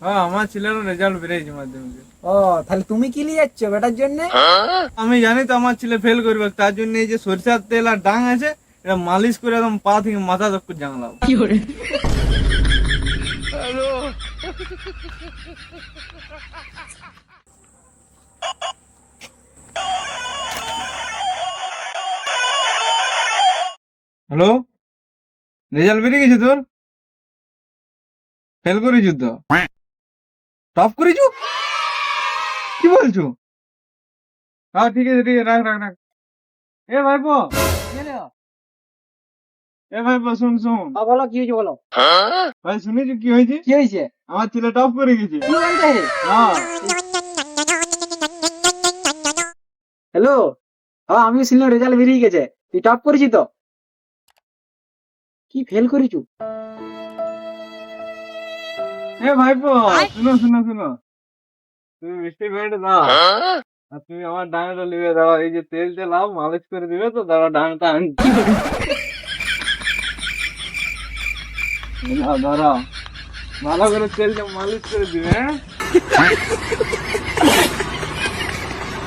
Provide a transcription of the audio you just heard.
হ্যাঁ, আমার ছেলের রেজাল্ট বেরিয়েছে মাধ্যমিকে। ও তাহলে তুমি কি নিয়ে যাচ্ছ বেটার জন্য? আমি জানি তো আমার ছেলে ফেল করবে, তার জন্য এই যে সরিষার তেল আর ডাং আছে, এটা মালিশ করে একদম পা থেকে মাথা তক জানলাম। হ্যালো, রেজাল্ট বেরিয়ে গেছে তোর? ফেল করেছিস তো? টপ করেছো? কি বলছো? হ্যাঁ ঠিক আছে ঠিক আছে, রাখ রাখ রাখ। এ ভাইপো, এ ভাইপো শুন শুন। বলো কি হয়েছে বলো। ভাই শুনেছি কি হয়েছে? কি হয়েছে? আমার ছেলে টপ করে গেছে। কি বলতে? হ্যাঁ। হ্যালো, হ্যাঁ আমি শুনলাম রেজাল্ট বেরিয়ে গেছে, তুই টপ করেছি তো? কি ফেল করেছু? এ ভাইপো, শুনো শুনো শুনো, তুমি মিষ্টি করে দাও আর তুমি আমার ডাঙাটা লিবে দাও, এই যে তেল লাও মালিশ করে দিবে তো, দাঁড়া ডাঙাটা আনছি। দাঁড়াও, ভালো করে তেলটা মালিশ করে দিবে, হ্যাঁ?